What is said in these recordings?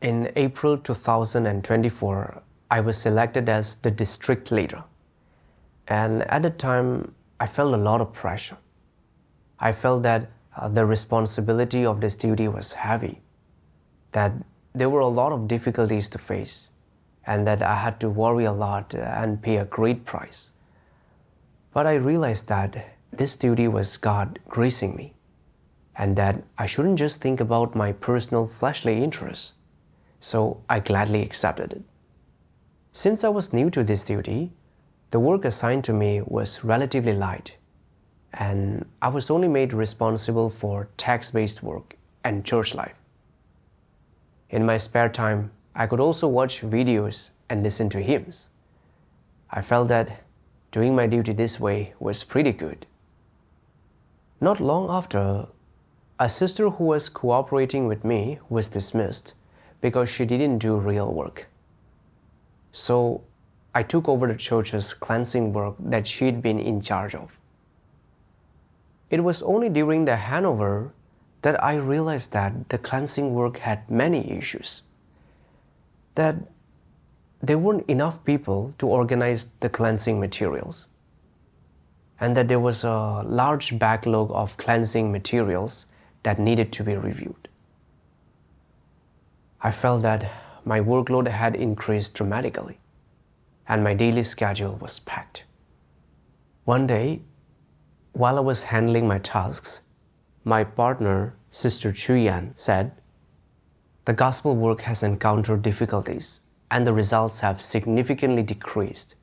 In April 2024, I was selected as the district leader. And at the time, I felt a lot of pressure. I felt that the responsibility of this duty was heavy, that there were a lot of difficulties to face, and that I had to worry a lot and pay a great price. But I realized that this duty was God gracing me, and that I shouldn't just think about my personal fleshly interests. So I gladly accepted it. Since I was new to this duty, the work assigned to me was relatively light, and I was only made responsible for text-based work and church life. In my spare time, I could also watch videos and listen to hymns. I felt that doing my duty this way was pretty good. Not long after, a sister who was cooperating with me was dismissed because she didn't do real work. So I took over the church's cleansing work that she'd been in charge of. It was only during the handover that I realized that the cleansing work had many issues, that there weren't enough people to organize the cleansing materials, and that there was a large backlog of cleansing materials that needed to be reviewed. I felt that my workload had increased dramatically, and my daily schedule was packed. One day, while I was handling my tasks, my partner, Sister Chuyan, said, "The gospel work has encountered difficulties, and the results have significantly decreased.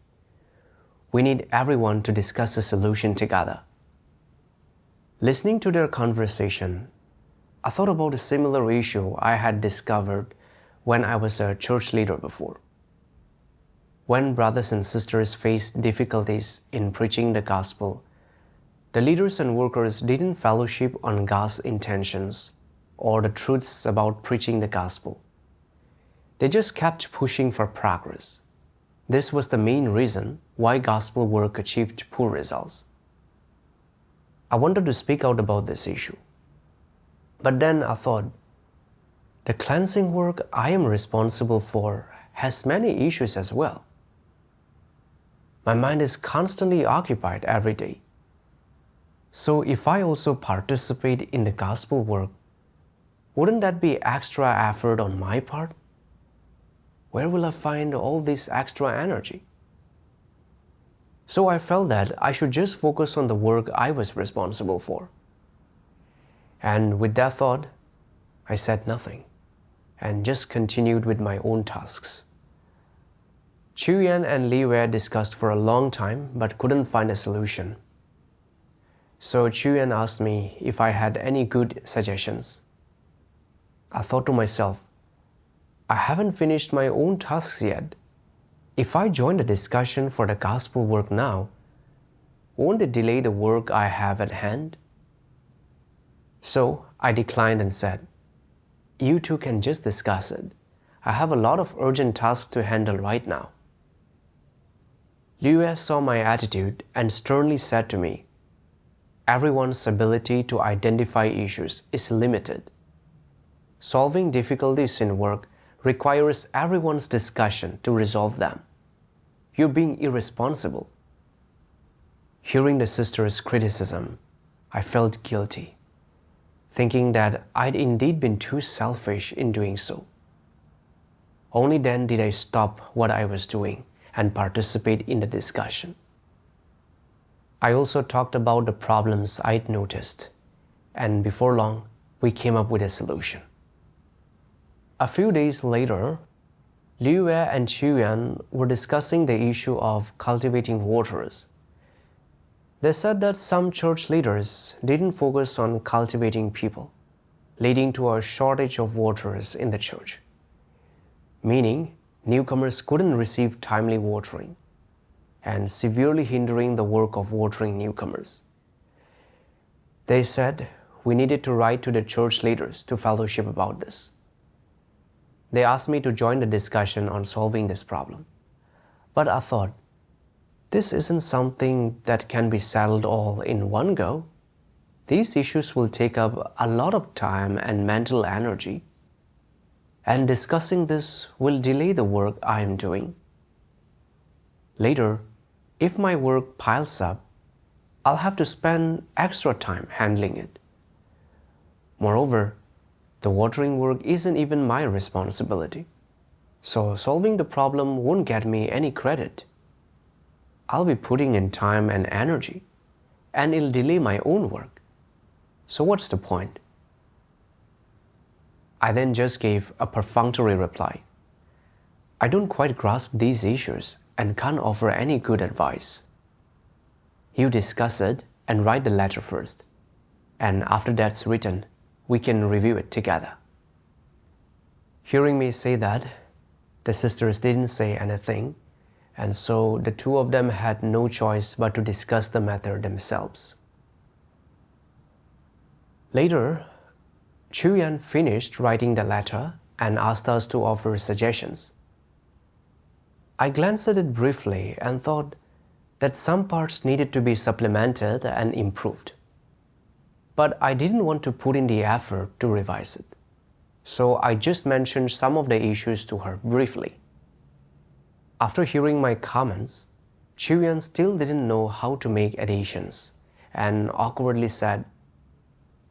We need everyone to discuss a solution together." Listening to their conversation, I thought about a similar issue I had discovered when I was a church leader before. When brothers and sisters faced difficulties in preaching the gospel, the leaders and workers didn't fellowship on God's intentions or the truths about preaching the gospel. They just kept pushing for progress. This was the main reason why gospel work achieved poor results. I wanted to speak out about this issue. But then I thought, the cleansing work I am responsible for has many issues as well. My mind is constantly occupied every day. So if I also participate in the gospel work, wouldn't that be extra effort on my part? Where will I find all this extra energy? So I felt that I should just focus on the work I was responsible for. And with that thought, I said nothing and just continued with my own tasks. Chuyan and Li Wei discussed for a long time but couldn't find a solution. So Chuyan asked me if I had any good suggestions. I thought to myself, I haven't finished my own tasks yet. If I join the discussion for the gospel work now, won't it delay the work I have at hand? So I declined and said, "You two can just discuss it. I have a lot of urgent tasks to handle right now." Liu saw my attitude and sternly said to me, "Everyone's ability to identify issues is limited. Solving difficulties in work requires everyone's discussion to resolve them. You're being irresponsible." Hearing the sister's criticism, I felt guilty, thinking that I'd indeed been too selfish in doing so. Only then did I stop what I was doing and participate in the discussion. I also talked about the problems I'd noticed, and before long, we came up with a solution. A few days later, Liu Wei and Chuyan were discussing the issue of cultivating workers. They said that some church leaders didn't focus on cultivating people, leading to a shortage of workers in the church, meaning newcomers couldn't receive timely watering, and severely hindering the work of watering newcomers. They said we needed to write to the church leaders to fellowship about this. They asked me to join the discussion on solving this problem. But I thought, this isn't something that can be settled all in one go. These issues will take up a lot of time and mental energy. and discussing this will delay the work I am doing. Later, if my work piles up, I'll have to spend extra time handling it. Moreover, the watering work isn't even my responsibility, so solving the problem won't get me any credit. I'll be putting in time and energy, and it'll delay my own work. So what's the point? I then just gave a perfunctory reply. I don't quite grasp these issues and can't offer any good advice. You discuss it and write the letter first, and after that's written, we can review it together. Hearing me say that, the sisters didn't say anything, and so the two of them had no choice but to discuss the matter themselves. Later, Chuyan finished writing the letter and asked us to offer suggestions. I glanced at it briefly and thought that some parts needed to be supplemented and improved. But I didn't want to put in the effort to revise it, so I just mentioned some of the issues to her briefly. After hearing my comments, Chuyan still didn't know how to make additions and awkwardly said,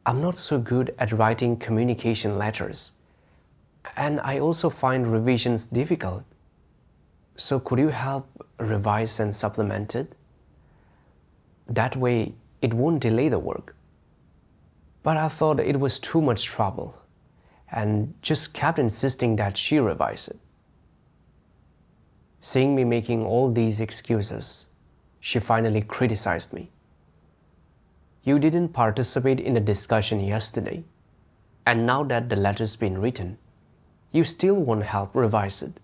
I'm not so good at writing communication letters, and I also find revisions difficult. So could you help revise and supplement it? That way, it won't delay the work. But I thought it was too much trouble and just kept insisting that she revise it. Seeing me making all these excuses, she finally criticized me. You didn't participate in the discussion yesterday, and now that the letter's been written, you still won't help revise it.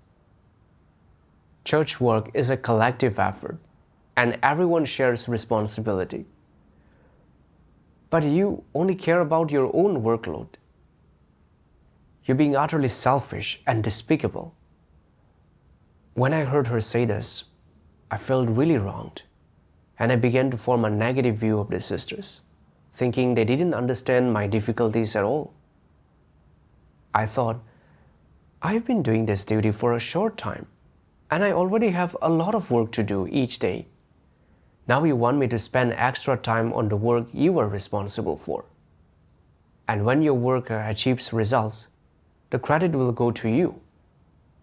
Church work is a collective effort, and everyone shares responsibility. But you only care about your own workload. You're being utterly selfish and despicable. When I heard her say this, I felt really wronged, and I began to form a negative view of the sisters, thinking they didn't understand my difficulties at all. I thought, I've been doing this duty for a short time, and I already have a lot of work to do each day. Now you want me to spend extra time on the work you are responsible for. And when your work achieves results, the credit will go to you.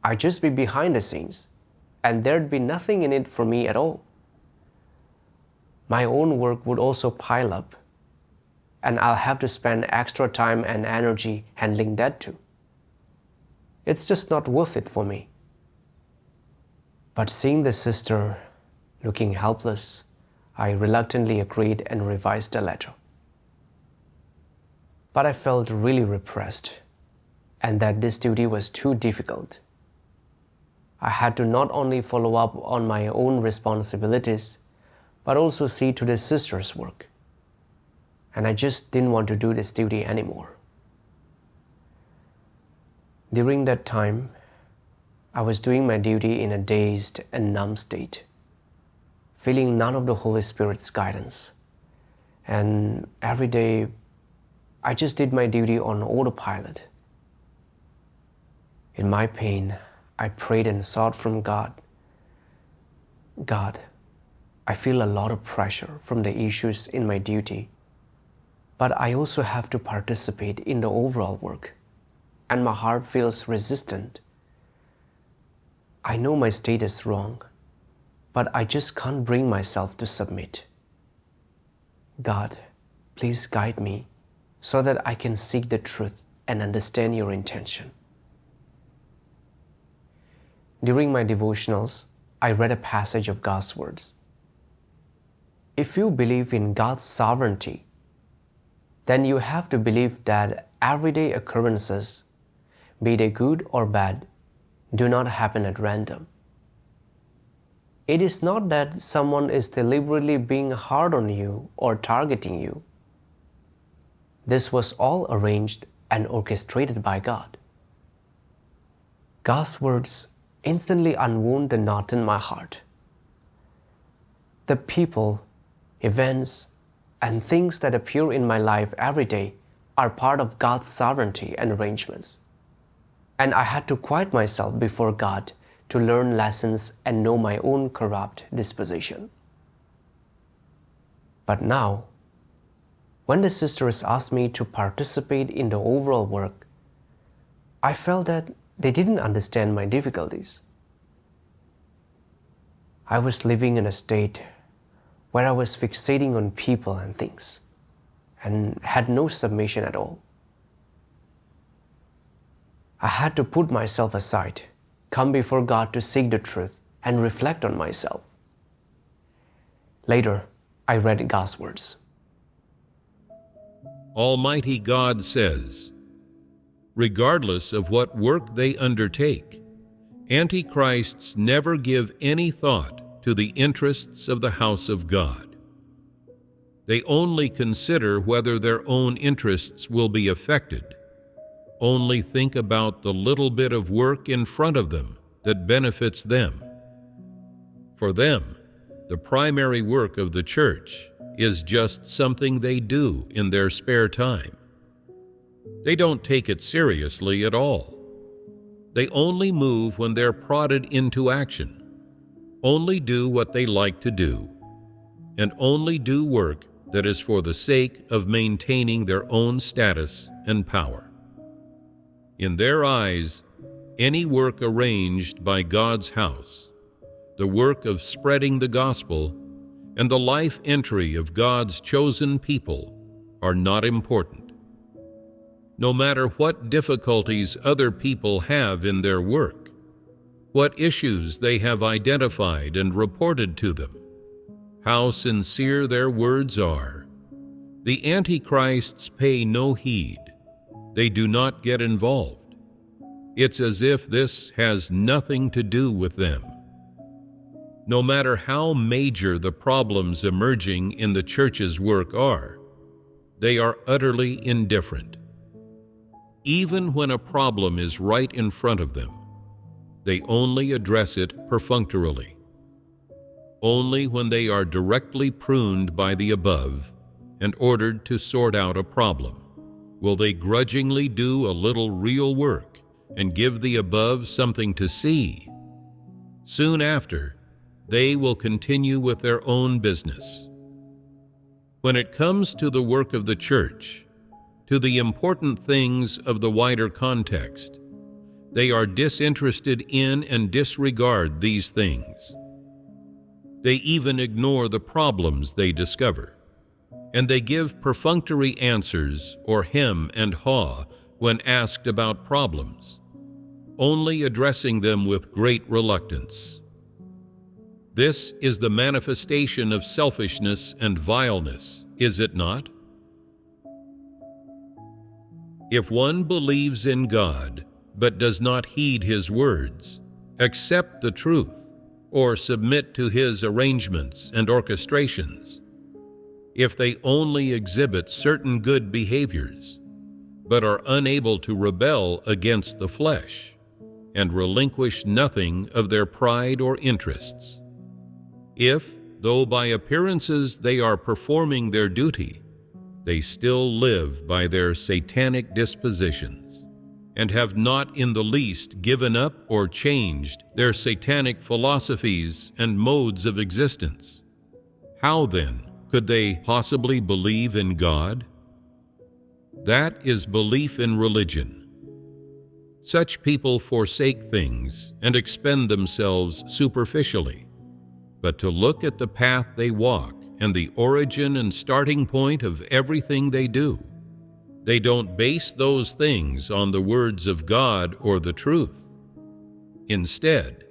I'd just be behind the scenes, and there'd be nothing in it for me at all. My own work would also pile up, and I'll have to spend extra time and energy handling that too. It's just not worth it for me. But seeing the sister looking helpless, I reluctantly agreed and revised the letter. But I felt really repressed, and that this duty was too difficult. I had to not only follow up on my own responsibilities, but also see to the sister's work. And I just didn't want to do this duty anymore. During that time, I was doing my duty in a dazed and numb state, feeling none of the Holy Spirit's guidance. And every day, I just did my duty on autopilot. In my pain, I prayed and sought from God. God, I feel a lot of pressure from the issues in my duty, but I also have to participate in the overall work, and my heart feels resistant. I know my state is wrong, but I just can't bring myself to submit. God, please guide me so that I can seek the truth and understand your intention. During my devotionals, I read a passage of God's words. If you believe in God's sovereignty, then you have to believe that everyday occurrences, be they good or bad, do not happen at random. It is not that someone is deliberately being hard on you or targeting you. This was all arranged and orchestrated by God. God's words instantly unwound the knot in my heart. The people, events, and things that appear in my life every day are part of God's sovereignty and arrangements. and I had to quiet myself before God to learn lessons and know my own corrupt disposition. But now, when the sisters asked me to participate in the overall work, I felt that they didn't understand my difficulties. I was living in a state where I was fixating on people and things and had no submission at all. I had to put myself aside, come before God to seek the truth and reflect on myself. Later, I read God's words. Almighty God says, regardless of what work they undertake, antichrists never give any thought to the interests of the house of God. They only consider whether their own interests will be affected, only think about the little bit of work in front of them that benefits them. For them, the primary work of the church is just something they do in their spare time. They don't take it seriously at all. They only move when they're prodded into action, only do what they like to do, and only do work that is for the sake of maintaining their own status and power. In their eyes, any work arranged by God's house, the work of spreading the gospel, and the life entry of God's chosen people are not important. No matter what difficulties other people have in their work, what issues they have identified and reported to them, how sincere their words are, the antichrists pay no heed. They do not get involved. It's as if this has nothing to do with them. No matter how major the problems emerging in the church's work are, they are utterly indifferent. Even when a problem is right in front of them, they only address it perfunctorily. Only when they are directly pruned by the above and ordered to sort out a problem will they grudgingly do a little real work and give the above something to see. Soon after, they will continue with their own business. When it comes to the work of the church, to the important things of the wider context, they are disinterested in and disregard these things. They even ignore the problems they discover, and they give perfunctory answers or hem and haw when asked about problems, only addressing them with great reluctance. This is the manifestation of selfishness and vileness, is it not? If one believes in God, but does not heed His words, accept the truth, or submit to His arrangements and orchestrations, if they only exhibit certain good behaviors, but are unable to rebel against the flesh, and relinquish nothing of their pride or interests, if, though by appearances they are performing their duty, they still live by their satanic dispositions, and have not in the least given up or changed their satanic philosophies and modes of existence, how then could they possibly believe in God? That is belief in religion. Such people forsake things and expend themselves superficially, but to look at the path they walk and the origin and starting point of everything they do, they don't base those things on the words of God or the truth. Instead,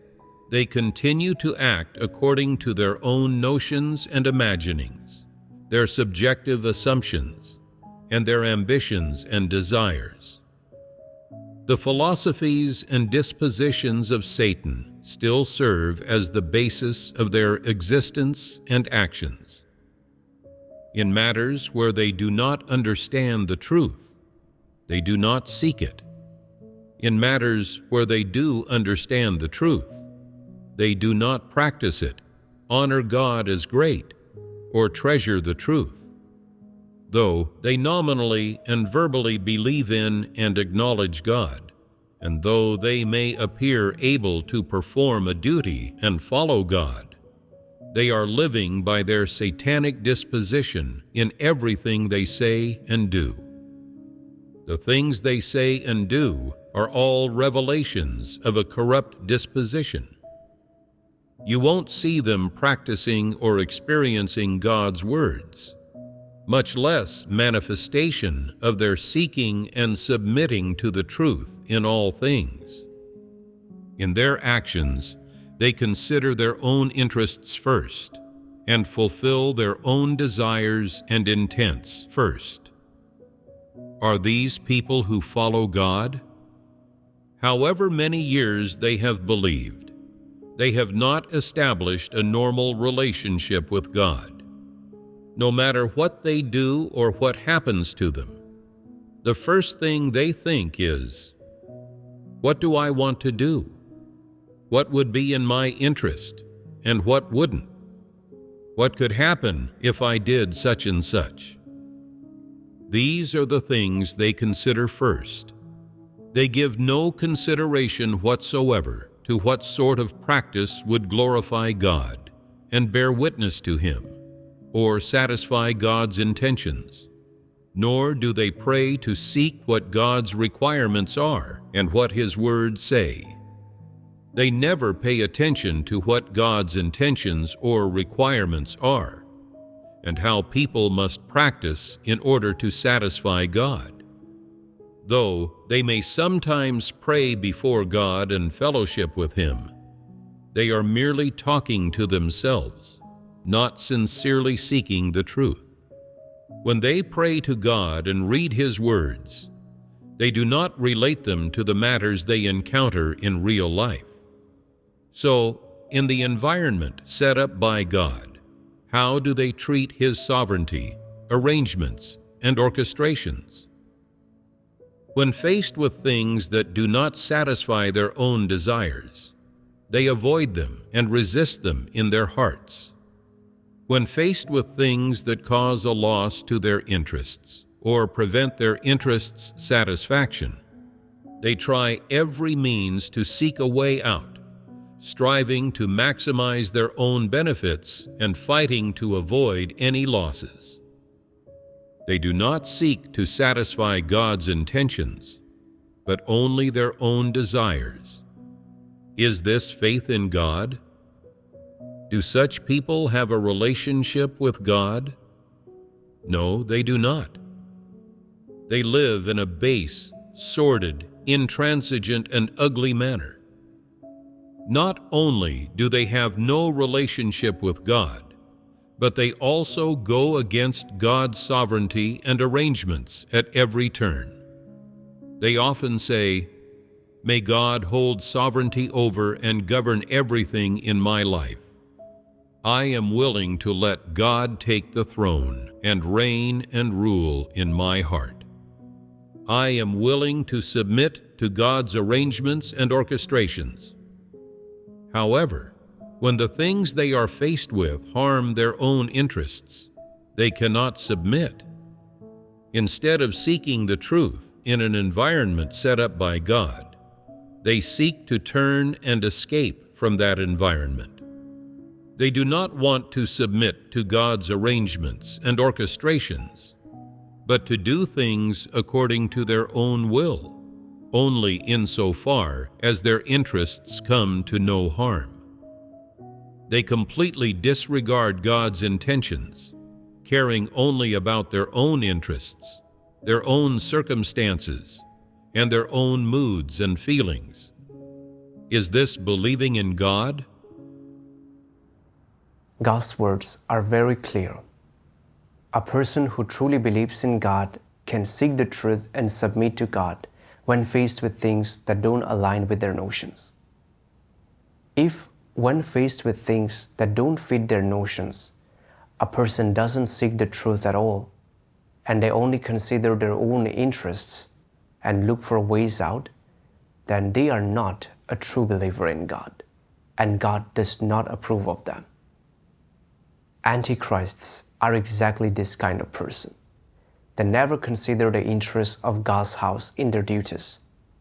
they continue to act according to their own notions and imaginings, their subjective assumptions, and their ambitions and desires. The philosophies and dispositions of Satan still serve as the basis of their existence and actions. In matters where they do not understand the truth, they do not seek it. In matters where they do understand the truth, they do not practice it, honor God as great, or treasure the truth. Though they nominally and verbally believe in and acknowledge God, and though they may appear able to perform a duty and follow God, they are living by their satanic disposition in everything they say and do. The things they say and do are all revelations of a corrupt disposition. You won't see them practicing or experiencing God's words, much less manifestation of their seeking and submitting to the truth in all things. In their actions, they consider their own interests first and fulfill their own desires and intents first. Are these people who follow God? However many years they have believed, they have not established a normal relationship with God. No matter what they do or what happens to them, the first thing they think is, what do I want to do? What would be in my interest and what wouldn't? What could happen if I did such and such? These are the things they consider first. They give no consideration whatsoever to what sort of practice would glorify God and bear witness to Him, or satisfy God's intentions. Nor do they pray to seek what God's requirements are and what His words say. They never pay attention to what God's intentions or requirements are, and how people must practice in order to satisfy God. Though they may sometimes pray before God and fellowship with Him, they are merely talking to themselves, not sincerely seeking the truth. When they pray to God and read His words, they do not relate them to the matters they encounter in real life. So, in the environment set up by God, how do they treat His sovereignty, arrangements, and orchestrations? When faced with things that do not satisfy their own desires, they avoid them and resist them in their hearts. When faced with things that cause a loss to their interests or prevent their interests' satisfaction, they try every means to seek a way out, striving to maximize their own benefits and fighting to avoid any losses. They do not seek to satisfy God's intentions, but only their own desires. Is this faith in God? Do such people have a relationship with God? No, they do not. They live in a base, sordid, intransigent, and ugly manner. Not only do they have no relationship with God, but they also go against God's sovereignty and arrangements at every turn. They often say, "May God hold sovereignty over and govern everything in my life. I am willing to let God take the throne and reign and rule in my heart. I am willing to submit to God's arrangements and orchestrations." However, when the things they are faced with harm their own interests, they cannot submit. Instead of seeking the truth in an environment set up by God, they seek to turn and escape from that environment. They do not want to submit to God's arrangements and orchestrations, but to do things according to their own will, only insofar as their interests come to no harm. They completely disregard God's intentions, caring only about their own interests, their own circumstances, and their own moods and feelings. Is this believing in God? God's words are very clear. A person who truly believes in God can seek the truth and submit to God when faced with things that don't align with their notions. If, when faced with things that don't fit their notions, a person doesn't seek the truth at all, and they only consider their own interests and look for ways out, then they are not a true believer in God, and God does not approve of them. Antichrists are exactly this kind of person. They never consider the interests of God's house in their duties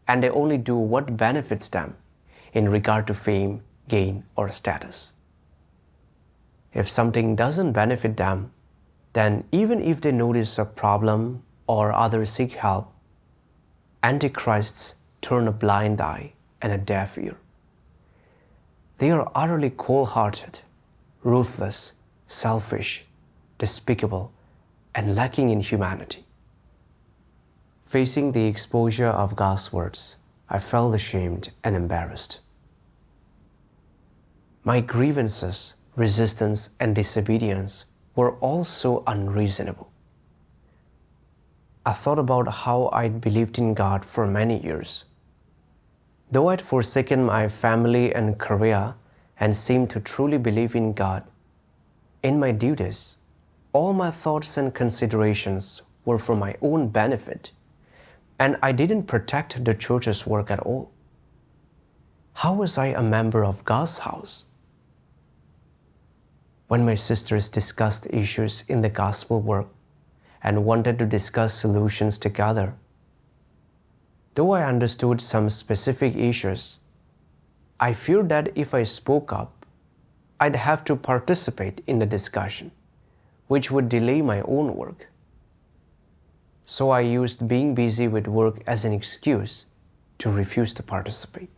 and they only do what benefits them in regard to fame, gain, or status. If something doesn't benefit them, then even if they notice a problem or others seek help, antichrists turn a blind eye and a deaf ear. They are utterly cold-hearted, ruthless, selfish, despicable, and lacking in humanity. Facing the exposure of God's words, I felt ashamed and embarrassed. My grievances, resistance, and disobedience were all so unreasonable. I thought about how I'd believed in God for many years. Though I'd forsaken my family and career and seemed to truly believe in God, in my duties, all my thoughts and considerations were for my own benefit, and I didn't protect the church's work at all. How was I a member of God's house? When my sisters discussed issues in the gospel work and wanted to discuss solutions together, though I understood some specific issues, I feared that if I spoke up, I'd have to participate in the discussion, which would delay my own work. So I used being busy with work as an excuse to refuse to participate.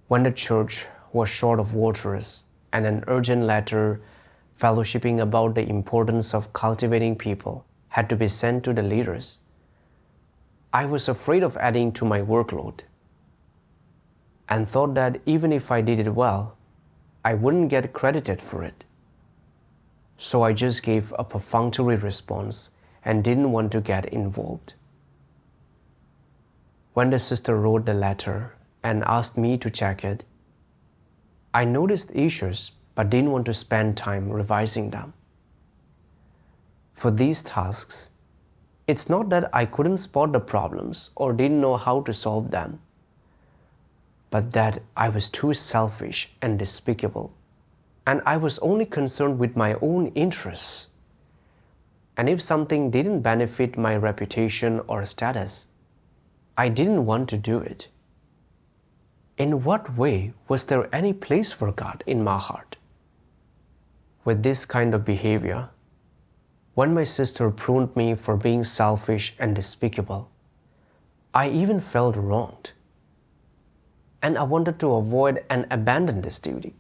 When the church was short of workers and an urgent letter fellowshipping about the importance of cultivating people had to be sent to the leaders, I was afraid of adding to my workload and thought that even if I did it well, I wouldn't get credited for it. So I just gave a perfunctory response and didn't want to get involved. When the sister wrote the letter and asked me to check it, I noticed issues but didn't want to spend time revising them. For these tasks, it's not that I couldn't spot the problems or didn't know how to solve them, but that I was too selfish and despicable, and I was only concerned with my own interests. And if something didn't benefit my reputation or status, I didn't want to do it. In what way was there any place for God in my heart? With this kind of behavior, when my sister pruned me for being selfish and despicable, I even felt wronged. And I wanted to avoid and abandon this duty.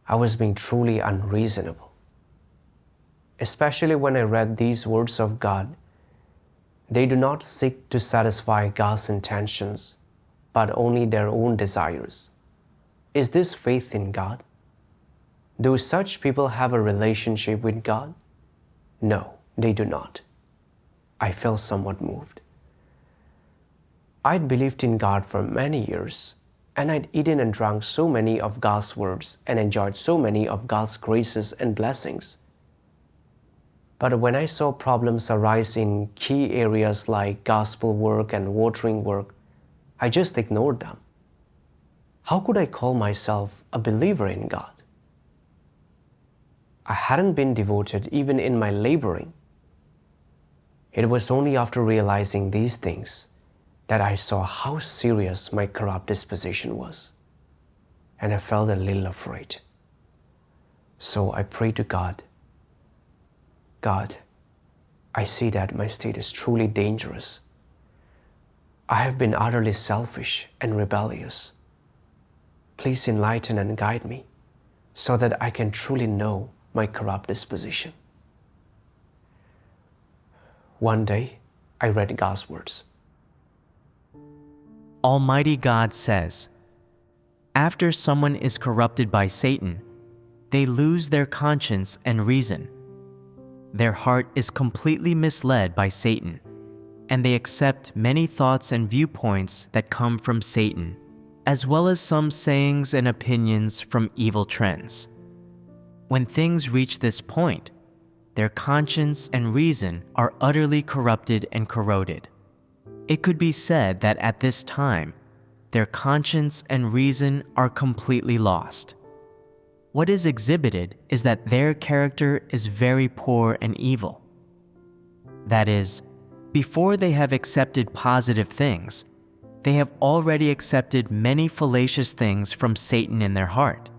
I was being truly unreasonable. Especially when I read these words of God, they do not seek to satisfy God's intentions, but only their own desires. Is this faith in God? Do such people have a relationship with God? No, they do not. I felt somewhat moved. I'd believed in God for many years, and I'd eaten and drunk so many of God's words and enjoyed so many of God's graces and blessings. But when I saw problems arise in key areas like gospel work and watering work, I just ignored them. How could I call myself a believer in God? I hadn't been devoted even in my laboring. It was only after realizing these things that I saw how serious my corrupt disposition was, and I felt a little afraid. So I prayed to God, God, I see that my state is truly dangerous. I have been utterly selfish and rebellious. Please enlighten and guide me so that I can truly know my corrupt disposition. One day, I read God's words. Almighty God says, after someone is corrupted by Satan, they lose their conscience and reason. Their heart is completely misled by Satan, and they accept many thoughts and viewpoints that come from Satan, as well as some sayings and opinions from evil trends. When things reach this point, their conscience and reason are utterly corrupted and corroded. It could be said that at this time, their conscience and reason are completely lost. What is exhibited is that their character is very poor and evil. That is, before they have accepted positive things, they have already accepted many fallacious things from Satan in their heart.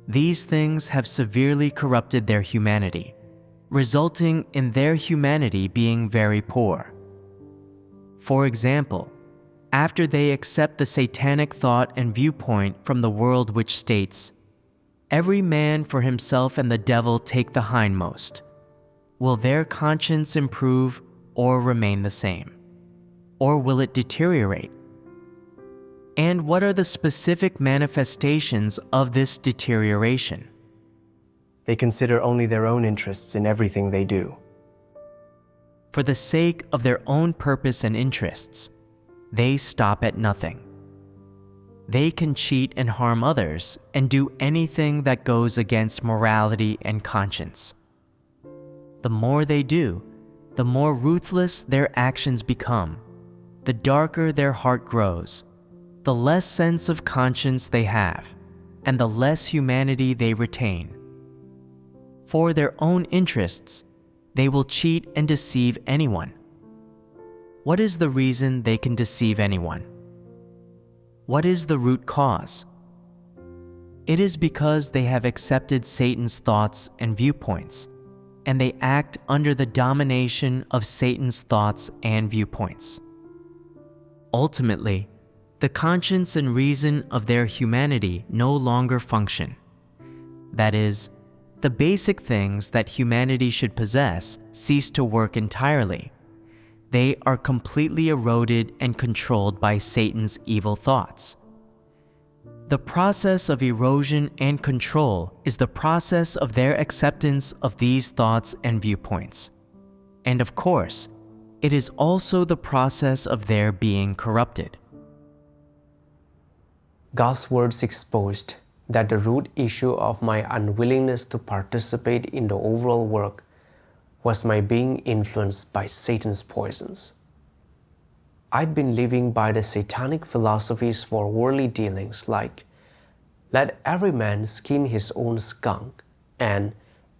These things have severely corrupted their humanity, resulting in their humanity being very poor. For example, after they accept the satanic thought and viewpoint from the world which states, "Every man for himself and the devil take the hindmost," will their conscience improve or remain the same? Or will it deteriorate? And what are the specific manifestations of this deterioration? They consider only their own interests in everything they do. For the sake of their own purpose and interests, they stop at nothing. They can cheat and harm others and do anything that goes against morality and conscience. The more they do, the more ruthless their actions become, the darker their heart grows, the less sense of conscience they have, and the less humanity they retain. For their own interests, they will cheat and deceive anyone. What is the reason they can deceive anyone? What is the root cause? It is because they have accepted Satan's thoughts and viewpoints, and they act under the domination of Satan's thoughts and viewpoints. Ultimately, the conscience and reason of their humanity no longer function. That is, the basic things that humanity should possess cease to work entirely. They are completely eroded and controlled by Satan's evil thoughts. The process of erosion and control is the process of their acceptance of these thoughts and viewpoints. And of course, it is also the process of their being corrupted. God's words exposed that the root issue of my unwillingness to participate in the overall work was my being influenced by Satan's poisons. I'd been living by the satanic philosophies for worldly dealings like, "Let every man skin his own skunk," and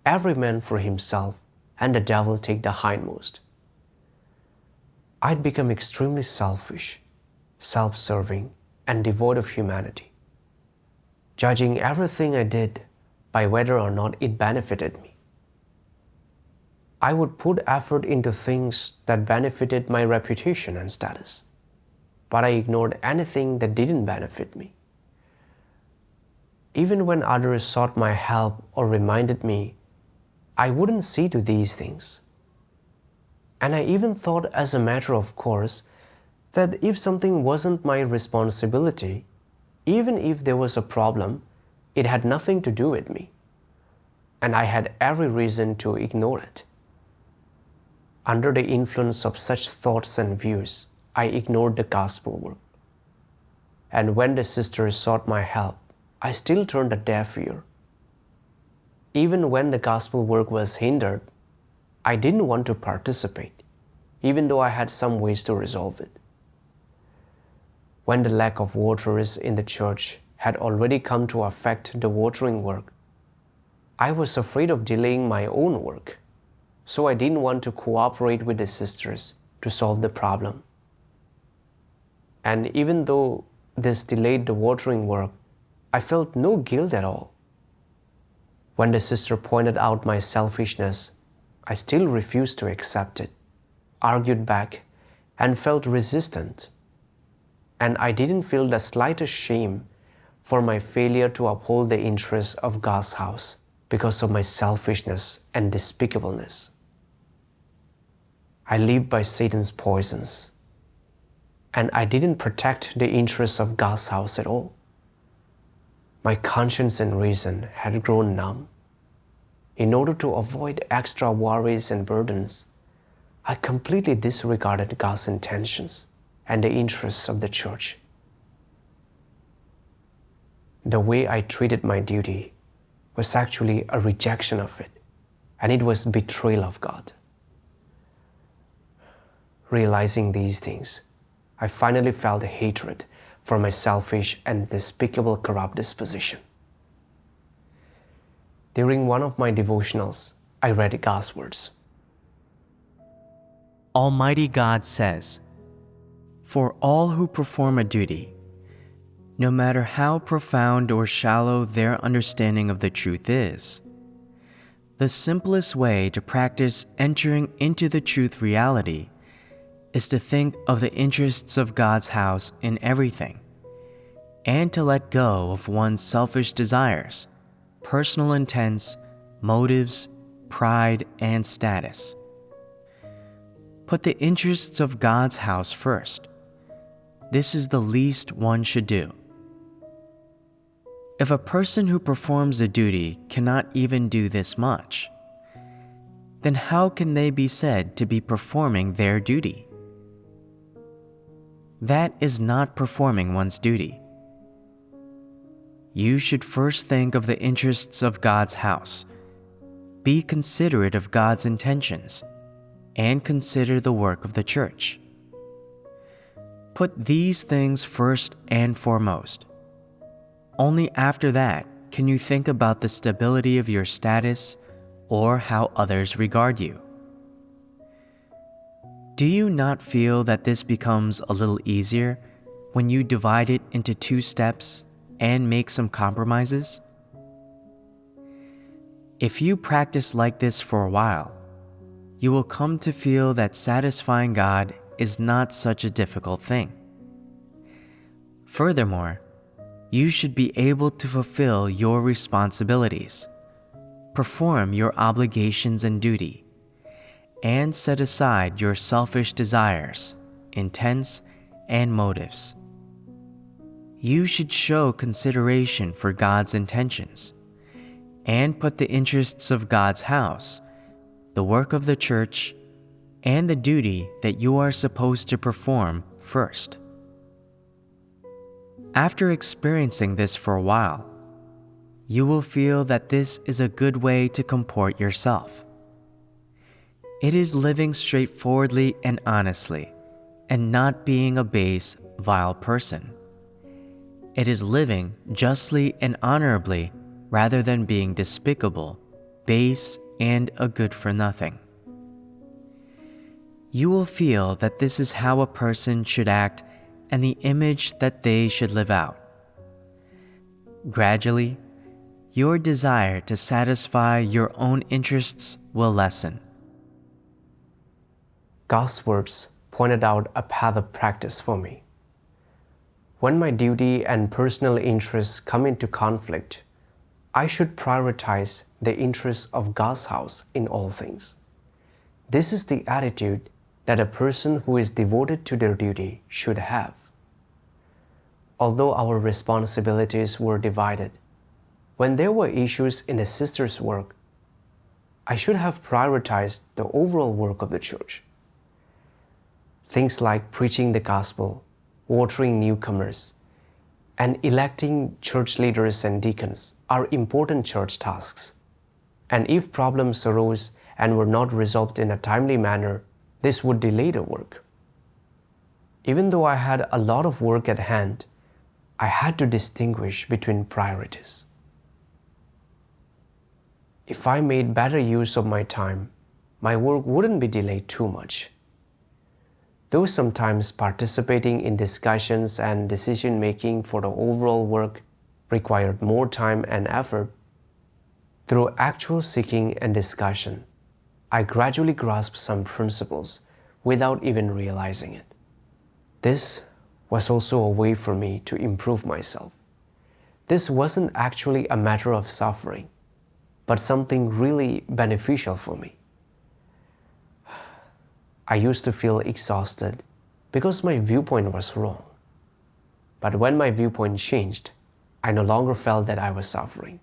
"Every man for himself, and the devil take the hindmost." I'd become extremely selfish, self-serving, and devoid of humanity, judging everything I did by whether or not it benefited me. I would put effort into things that benefited my reputation and status, but I ignored anything that didn't benefit me. Even when others sought my help or reminded me, I wouldn't see to these things. And I even thought as a matter of course that if something wasn't my responsibility, even if there was a problem, it had nothing to do with me, and I had every reason to ignore it. Under the influence of such thoughts and views, I ignored the gospel work. And when the sisters sought my help, I still turned a deaf ear. Even when the gospel work was hindered, I didn't want to participate, even though I had some ways to resolve it. When the lack of waters in the church had already come to affect the watering work, I was afraid of delaying my own work, so I didn't want to cooperate with the sisters to solve the problem. And even though this delayed the watering work, I felt no guilt at all. When the sister pointed out my selfishness, I still refused to accept it, argued back, and felt resistant. And I didn't feel the slightest shame for my failure to uphold the interests of God's house because of my selfishness and despicableness. I lived by Satan's poisons, and I didn't protect the interests of God's house at all. My conscience and reason had grown numb. In order to avoid extra worries and burdens, I completely disregarded God's intentions and the interests of the church. The way I treated my duty was actually a rejection of it, and it was betrayal of God. Realizing these things, I finally felt hatred for my selfish and despicable corrupt disposition. During one of my devotionals, I read God's words. Almighty God says, "For all who perform a duty, no matter how profound or shallow their understanding of the truth is, the simplest way to practice entering into the truth reality is to think of the interests of God's house in everything, and to let go of one's selfish desires, personal intents, motives, pride, and status. Put the interests of God's house first. This is the least one should do. If a person who performs a duty cannot even do this much, then how can they be said to be performing their duty? That is not performing one's duty. You should first think of the interests of God's house, be considerate of God's intentions, and consider the work of the church. Put these things first and foremost. Only after that can you think about the stability of your status or how others regard you. Do you not feel that this becomes a little easier when you divide it into 2 steps and make some compromises? If you practice like this for a while, you will come to feel that satisfying God is not such a difficult thing. Furthermore, you should be able to fulfill your responsibilities, perform your obligations and duty, and set aside your selfish desires, intents, and motives. You should show consideration for God's intentions, and put the interests of God's house, the work of the church, and the duty that you are supposed to perform first. After experiencing this for a while, you will feel that this is a good way to comport yourself. It is living straightforwardly and honestly, and not being a base, vile person. It is living justly and honorably rather than being despicable, base, and a good-for-nothing. You will feel that this is how a person should act and the image that they should live out. Gradually, your desire to satisfy your own interests will lessen. God's words pointed out a path of practice for me. When my duty and personal interests come into conflict, I should prioritize the interests of God's house in all things. This is the attitude that a person who is devoted to their duty should have. Although our responsibilities were divided, when there were issues in a sister's work, I should have prioritized the overall work of the church. Things like preaching the gospel, watering newcomers, and electing church leaders and deacons are important church tasks. And if problems arose and were not resolved in a timely manner, this would delay the work. Even though I had a lot of work at hand, I had to distinguish between priorities. If I made better use of my time, my work wouldn't be delayed too much. Though sometimes participating in discussions and decision-making for the overall work required more time and effort, through actual seeking and discussion, I gradually grasped some principles without even realizing it. This was also a way for me to improve myself. This wasn't actually a matter of suffering, but something really beneficial for me. I used to feel exhausted because my viewpoint was wrong. But when my viewpoint changed, I no longer felt that I was suffering.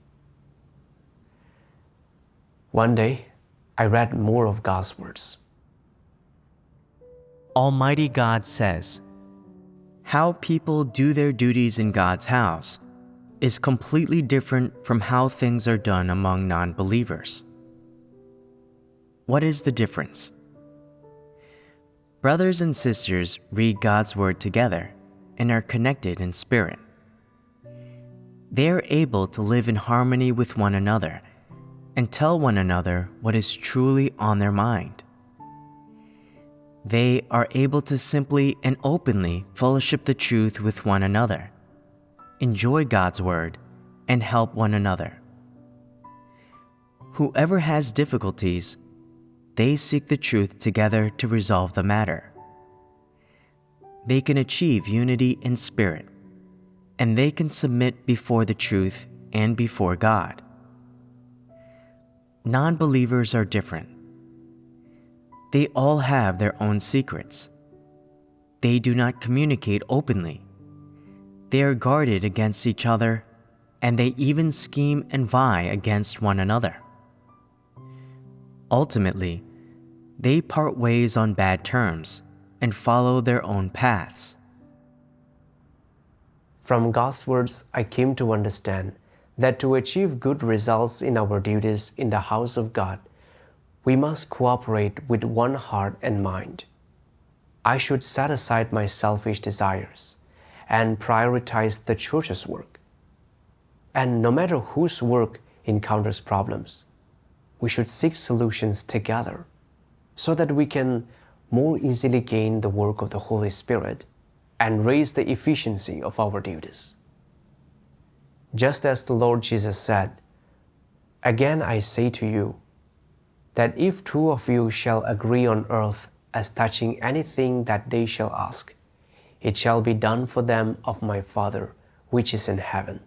One day, I read more of God's words. Almighty God says, "How people do their duties in God's house is completely different from how things are done among non-believers." What is the difference? Brothers and sisters read God's word together and are connected in spirit. They are able to live in harmony with one another and tell one another what is truly on their mind. They are able to simply and openly fellowship the truth with one another, enjoy God's word, and help one another. Whoever has difficulties, they seek the truth together to resolve the matter. They can achieve unity in spirit, and they can submit before the truth and before God. Non-believers are different. They all have their own secrets. They do not communicate openly. They are guarded against each other, and they even scheme and vie against one another. Ultimately, they part ways on bad terms and follow their own paths. From God's words, I came to understand that to achieve good results in our duties in the house of God, we must cooperate with one heart and mind. I should set aside my selfish desires and prioritize the church's work. And no matter whose work encounters problems, we should seek solutions together so that we can more easily gain the work of the Holy Spirit and raise the efficiency of our duties. Just as the Lord Jesus said, "Again I say to you, that if two of you shall agree on earth as touching anything that they shall ask, it shall be done for them of my Father which is in heaven."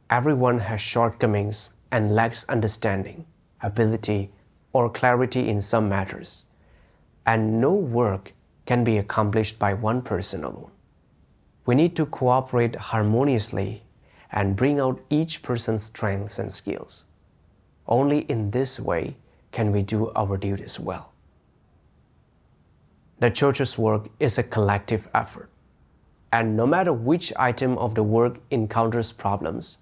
Everyone has shortcomings and lacks understanding, ability, or clarity in some matters, and no work can be accomplished by one person alone. We need to cooperate harmoniously and bring out each person's strengths and skills. Only in this way can we do our duties well. The church's work is a collective effort, and no matter which item of the work encounters problems,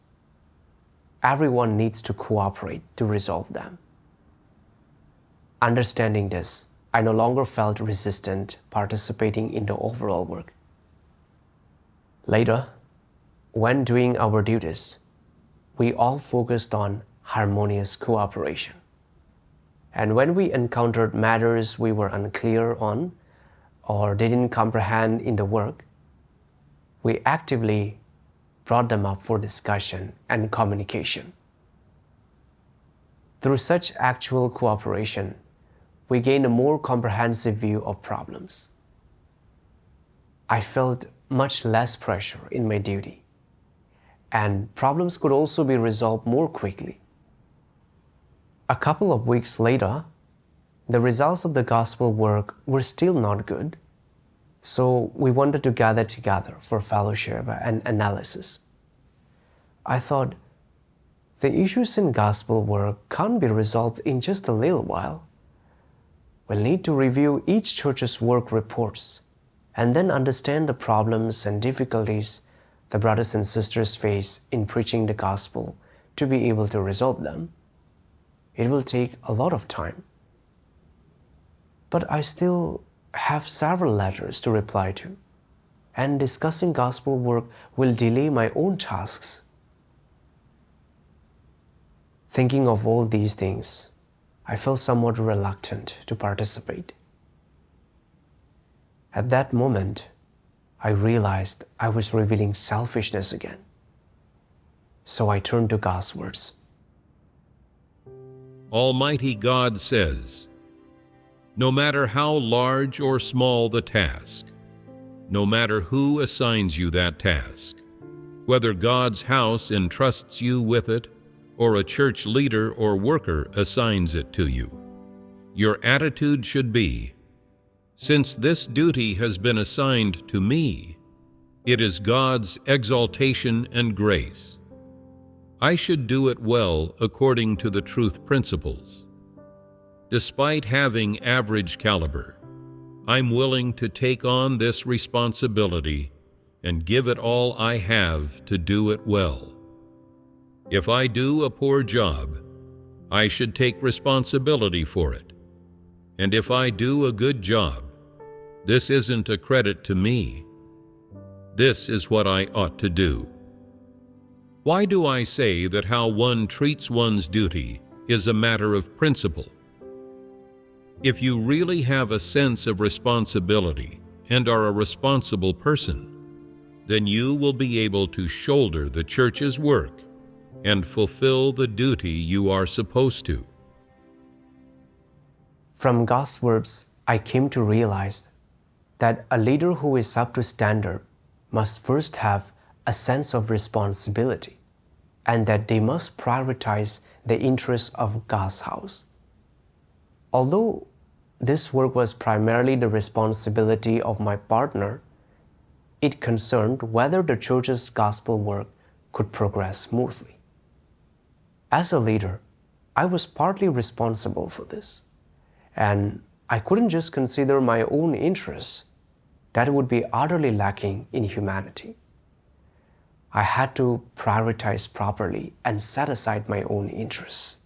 everyone needs to cooperate to resolve them. Understanding this, I no longer felt resistant participating in the overall work. Later, when doing our duties, we all focused on harmonious cooperation. And when we encountered matters we were unclear on or didn't comprehend in the work, we actively brought them up for discussion and communication. Through such actual cooperation, we gained a more comprehensive view of problems. I felt much less pressure in my duty, and problems could also be resolved more quickly. A couple of weeks later, the results of the gospel work were still not good, so we wanted to gather together for fellowship and analysis. I thought, the issues in gospel work can't be resolved in just a little while. We'll need to review each church's work reports and then understand the problems and difficulties the brothers and sisters face in preaching the gospel to be able to resolve them. It will take a lot of time. But I still have several letters to reply to, and discussing gospel work will delay my own tasks. Thinking of all these things, I felt somewhat reluctant to participate. At that moment, I realized I was revealing selfishness again. So I turned to God's words. Almighty God says, "No matter how large or small the task, no matter who assigns you that task, whether God's house entrusts you with it or a church leader or worker assigns it to you, your attitude should be, since this duty has been assigned to me, it is God's exaltation and grace. I should do it well according to the truth principles. Despite having average caliber, I'm willing to take on this responsibility and give it all I have to do it well. If I do a poor job, I should take responsibility for it. And if I do a good job, this isn't a credit to me. This is what I ought to do. Why do I say that how one treats one's duty is a matter of principle? If you really have a sense of responsibility and are a responsible person, then you will be able to shoulder the church's work and fulfill the duty you are supposed to. From God's words, I came to realize that a leader who is up to standard must first have a sense of responsibility, and that they must prioritize the interests of God's house. Although this work was primarily the responsibility of my partner, it concerned whether the church's gospel work could progress smoothly. As a leader, I was partly responsible for this, and I couldn't just consider my own interests. That would be utterly lacking in humanity. I had to prioritize properly and set aside my own interests.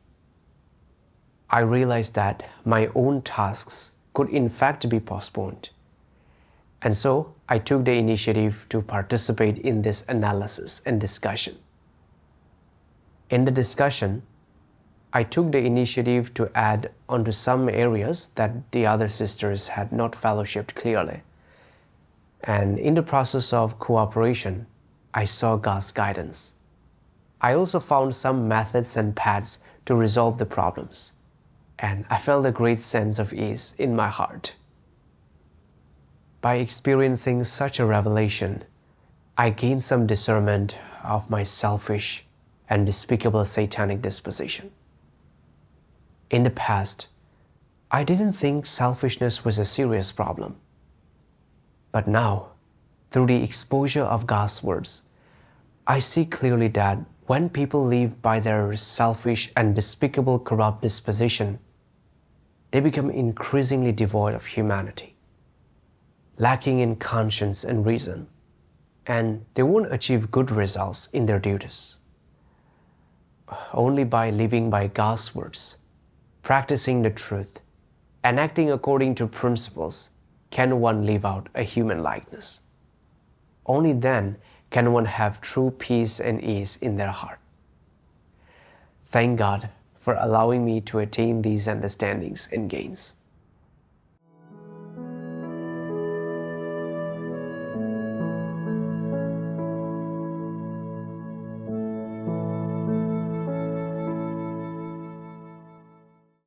I realized that my own tasks could in fact be postponed. And so I took the initiative to participate in this analysis and discussion. In the discussion, I took the initiative to add onto some areas that the other sisters had not fellowshipped clearly. And in the process of cooperation, I saw God's guidance. I also found some methods and paths to resolve the problems, and I felt a great sense of ease in my heart. By experiencing such a revelation, I gained some discernment of my selfish and despicable satanic disposition. In the past, I didn't think selfishness was a serious problem. But now, through the exposure of God's words, I see clearly that when people live by their selfish and despicable corrupt disposition, they become increasingly devoid of humanity, lacking in conscience and reason, and they won't achieve good results in their duties. Only by living by God's words, practicing the truth, and acting according to principles can one live out a human likeness. Only then can one have true peace and ease in their heart. Thank God for allowing me to attain these understandings and gains.